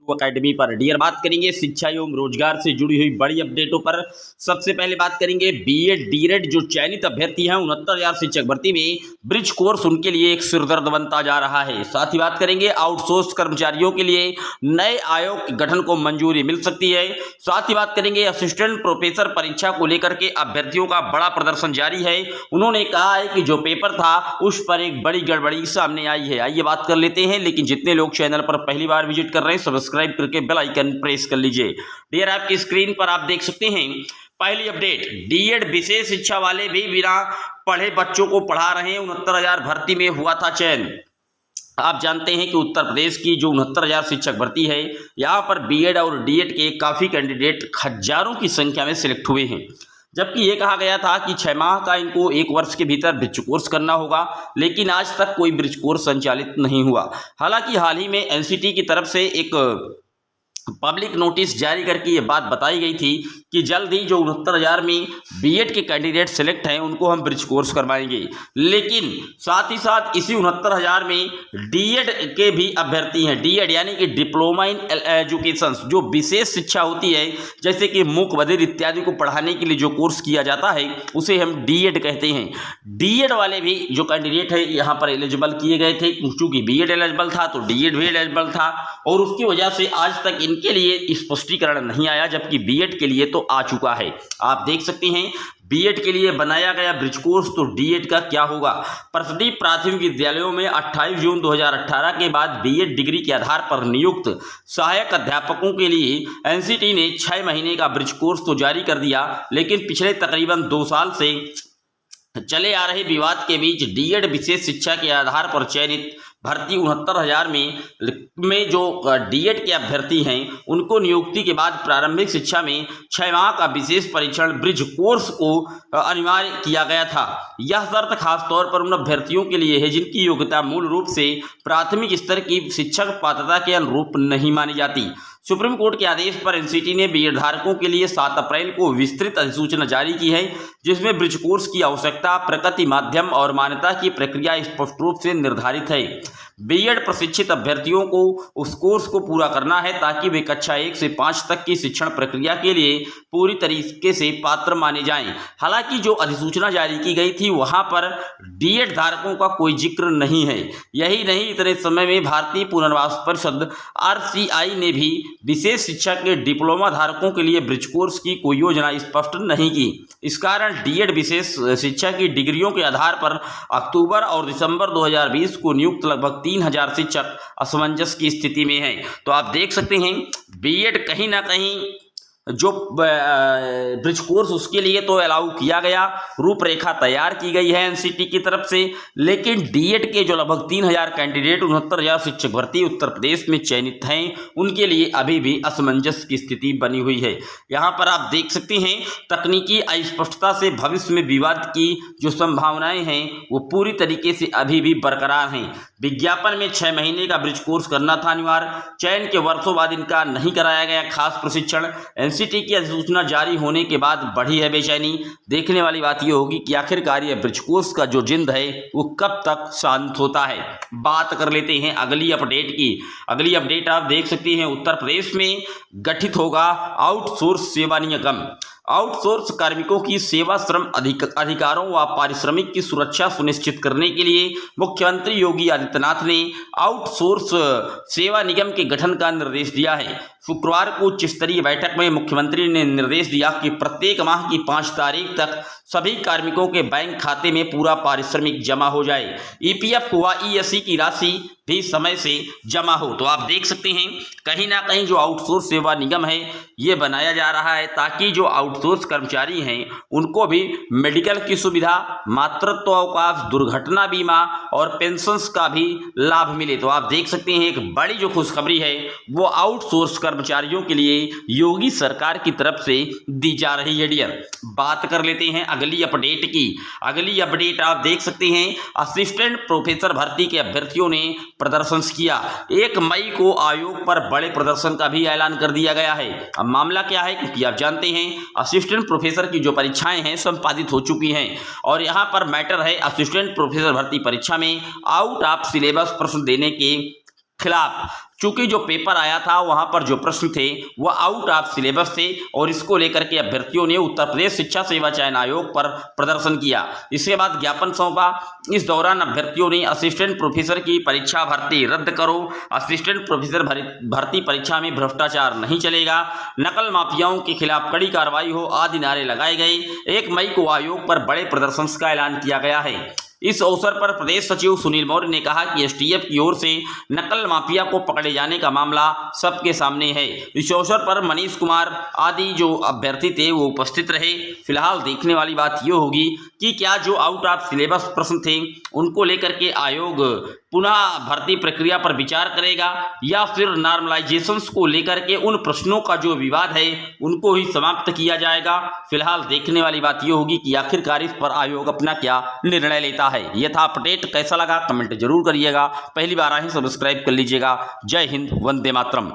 Academy पर dear बात करेंगे शिक्षा एवं रोजगार से जुड़ी हुई बड़ी अपडेटों पर। सबसे पहले बात करेंगे बीएड डीएड जो चयनित अभ्यर्थी हैं 69,000 शिक्षक भर्ती में ब्रिज कोर्स उनके लिए एक सिरदर्द बनता जा रहा है। साथ ही बात करेंगे आउटसोर्स कर्मचारियों के लिए नए आयोग के गठन को मंजूरी मिल सकती है। साथ ही बात करेंगे असिस्टेंट प्रोफेसर परीक्षा को लेकर के अभ्यर्थियों का बड़ा प्रदर्शन जारी है। उन्होंने कहा है कि जो पेपर था उस पर एक बड़ी गड़बड़ी सामने आई है। आइए बात कर लेते हैं, लेकिन जितने लोग चैनल पर पहली बार विजिट कर रहे हैं सब्सक्राइब करके बेल आइकन प्रेस कर लीजिए। डियर आपकी स्क्रीन पर आप देख सकते हैं पहली अपडेट, डीएड विशेष शिक्षा वाले भी बिना पढ़े बच्चों को पढ़ा रहे हैं। 69,000 भर्ती में हुआ था चयन। आप जानते हैं कि उत्तर प्रदेश की जो 69,000 शिक्षक भर्ती है, यहाँ पर बीएड और डीएड के काफ़ी कैंडिडेट हजारों की संख्या में सिलेक्ट हुए हैं। जबकि ये कहा गया था कि 6 माह का इनको 1 वर्ष के भीतर ब्रिज कोर्स करना होगा, लेकिन आज तक कोई ब्रिज कोर्स संचालित नहीं हुआ। हालांकि हाल ही में एनसीटी की तरफ से एक पब्लिक नोटिस जारी करके ये बात बताई गई थी कि जल्द ही जो 69,000 में बीएड के कैंडिडेट सेलेक्ट हैं उनको हम ब्रिज कोर्स करवाएंगे। लेकिन साथ ही साथ इसी 69,000 में डीएड के भी अभ्यर्थी हैं। डीएड यानी कि डिप्लोमा इन एजुकेशन, जो विशेष शिक्षा होती है, जैसे कि मूक बधिर इत्यादि को पढ़ाने के लिए जो कोर्स किया जाता है उसे हम डीएड कहते हैं। डीएड वाले भी जो कैंडिडेट है यहाँ पर एलिजिबल किए गए थे। चूंकि बीएड एलिजिबल था तो डीएड भी एलिजिबल था, और उसकी वजह से आज तक इनके लिए स्पष्टीकरण नहीं आया, जबकि बीएड के लिए तो आ चुका है। आप देख सकते हैं बीएड के लिए बनाया गया ब्रिज कोर्स, तो डीएड का क्या होगा। परिषदीय प्राथमिक विद्यालयों में 28 जून 2018 के बाद बीएड डिग्री के आधार पर नियुक्त सहायक अध्यापकों के लिए एनसीटी ने 6 महीने का ब्रिज कोर्स तो जारी कर दिया, लेकिन पिछले तकरीबन 2 साल से चले आ रहे विवाद के बीच डीएड विशेष शिक्षा के आधार पर चयनित भर्ती 69,000 में जो डीएड के अभ्यर्थी हैं उनको नियुक्ति के बाद प्रारंभिक शिक्षा में 6 माह का विशेष परीक्षण ब्रिज कोर्स को अनिवार्य किया गया था। यह शर्त खास तौर पर उन अभ्यर्थियों के लिए है जिनकी योग्यता मूल रूप से प्राथमिक स्तर की शिक्षक पात्रता के अनुरूप नहीं मानी जाती। सुप्रीम कोर्ट के आदेश पर एनसीटी ने बीएड धारकों के लिए 7 अप्रैल को विस्तृत अधिसूचना जारी की है, जिसमें ब्रिज कोर्स की आवश्यकता, प्रगति, माध्यम और मान्यता की प्रक्रिया स्पष्ट रूप से निर्धारित है। बीएड प्रशिक्षित अभ्यर्थियों को उस कोर्स को पूरा करना है ताकि वे कक्षा 1 से 5 तक की शिक्षण प्रक्रिया के लिए पूरी तरीके से पात्र माने जाएं। हालांकि जो अधिसूचना जारी की गई थी वहां पर डीएड धारकों का कोई जिक्र नहीं है। यही नहीं, इतने समय में भारतीय पुनर्वास परिषद आरसीआई ने भी विशेष शिक्षा के डिप्लोमा धारकों के लिए ब्रिज कोर्स की कोई योजना स्पष्ट नहीं की। इस कारण डीएड विशेष शिक्षा की डिग्रियों के आधार पर अक्टूबर और दिसंबर 2020 को नियुक्त लगभग 3,000 शिक्षक असमंजस की स्थिति में हैं। तो आप देख सकते हैं बीएड कहीं ना कहीं जो ब्रिज कोर्स उसके लिए तो अलाउ किया गया, रूपरेखा तैयार की गई है एनसीटी की तरफ से, लेकिन डीएड के जो लगभग 3,000 कैंडिडेट 69,000 शिक्षक भर्ती उत्तर प्रदेश में चयनित हैं उनके लिए अभी भी असमंजस की स्थिति बनी हुई है। यहाँ पर आप देख सकते हैं तकनीकी अस्पष्टता से भविष्य में विवाद की जो संभावनाएं हैं वो पूरी तरीके से अभी भी बरकरार हैं। विज्ञापन में 6 महीने का ब्रिज कोर्स करना था अनिवार्य, चयन के वर्षों बाद इनका नहीं कराया गया खास प्रशिक्षण। एनसीटी की अधिसूचना जारी होने के बाद बढ़ी है बेचैनी। देखने वाली बात यह होगी कि आखिरकार यह ब्रिज कोर्स का जो जिंद है वो कब तक शांत होता है। बात कर लेते हैं अगली अपडेट की। अगली अपडेट आप देख सकते हैं उत्तर प्रदेश में गठित होगा आउटसोर्स सेवा निगम। आउटसोर्स कार्मिकों की सेवा श्रम अधिकारों व पारिश्रमिक की सुरक्षा सुनिश्चित करने के लिए मुख्यमंत्री योगी आदित्यनाथ ने आउटसोर्स सेवा निगम के गठन का निर्देश दिया है। शुक्रवार को उच्च स्तरीय बैठक में मुख्यमंत्री ने निर्देश दिया कि प्रत्येक माह की 5 तारीख तक सभी कार्मिकों के बैंक खाते में पूरा पारिश्रमिक जमा हो जाए। ईपीएफ व ईएससी की राशि भी समय से जमा हो। तो आप देख सकते हैं कहीं ना कहीं जो आउटसोर्स सेवा निगम है ये बनाया जा रहा है ताकि जो आउटसोर्स कर्मचारी हैं उनको भी मेडिकल की सुविधा, मातृत्व अवकाश, दुर्घटना बीमा और पेंशन्स का भी लाभ मिले। तो आप देख सकते हैं एक बड़ी जो खुशखबरी है वो आउटसोर्स कर्मचारियों के लिए योगी सरकार की तरफ से दी जा रही है। डियर बात कर लेते हैं अगली अपडेट की। अगली अपडेट आप देख सकते हैं असिस्टेंट प्रोफेसर भर्ती के अभ्यर्थियों ने प्रदर्शन किया। 1 मई को आयोग पर बड़े प्रदर्शन का भी ऐलान कर दिया गया है। अब मामला क्या है, क्योंकि आप जानते हैं असिस्टेंट प्रोफेसर की जो परीक्षाएं हैं संपादित हो चुकी हैं, और यहां पर मैटर है असिस्टेंट प्रोफेसर भर्ती परीक्षा में आउट ऑफ सिलेबस प्रश्न देने के खिलाफ। चूंकि जो पेपर आया था वहां पर जो प्रश्न थे वह आउट ऑफ सिलेबस थे और इसको लेकर के अभ्यर्थियों ने उत्तर प्रदेश शिक्षा सेवा चयन आयोग पर प्रदर्शन किया। इसके बाद ज्ञापन सौंपा। इस दौरान अभ्यर्थियों ने असिस्टेंट प्रोफेसर की परीक्षा भर्ती रद्द करो, असिस्टेंट प्रोफेसर भर्ती परीक्षा में भ्रष्टाचार नहीं चलेगा, नकल माफियाओं के खिलाफ कड़ी कार्रवाई हो आदि नारे लगाए गए। 1 मई को आयोग पर बड़े प्रदर्शन का ऐलान किया गया है। इस अवसर पर प्रदेश सचिव सुनील मौर्य ने कहा कि एसटीएफ की ओर से नकल माफिया को पकड़े जाने का मामला सबके सामने है। इस अवसर पर मनीष कुमार आदि जो अभ्यर्थी थे वो उपस्थित रहे। फिलहाल देखने वाली बात ये होगी कि क्या जो आउट ऑफ सिलेबस प्रश्न थे उनको लेकर के आयोग पुनः भर्ती प्रक्रिया पर विचार करेगा या फिर नॉर्मलाइजेशंस को लेकर के उन प्रश्नों का जो विवाद है उनको ही समाप्त किया जाएगा। फिलहाल देखने वाली बात ये होगी कि आखिरकार इस पर आयोग अपना क्या निर्णय लेता है। यह था अपडेट, कैसा लगा कमेंट जरूर करिएगा। पहली बार आए सब्सक्राइब कर लीजिएगा। जय हिंद, वंदे मातरम।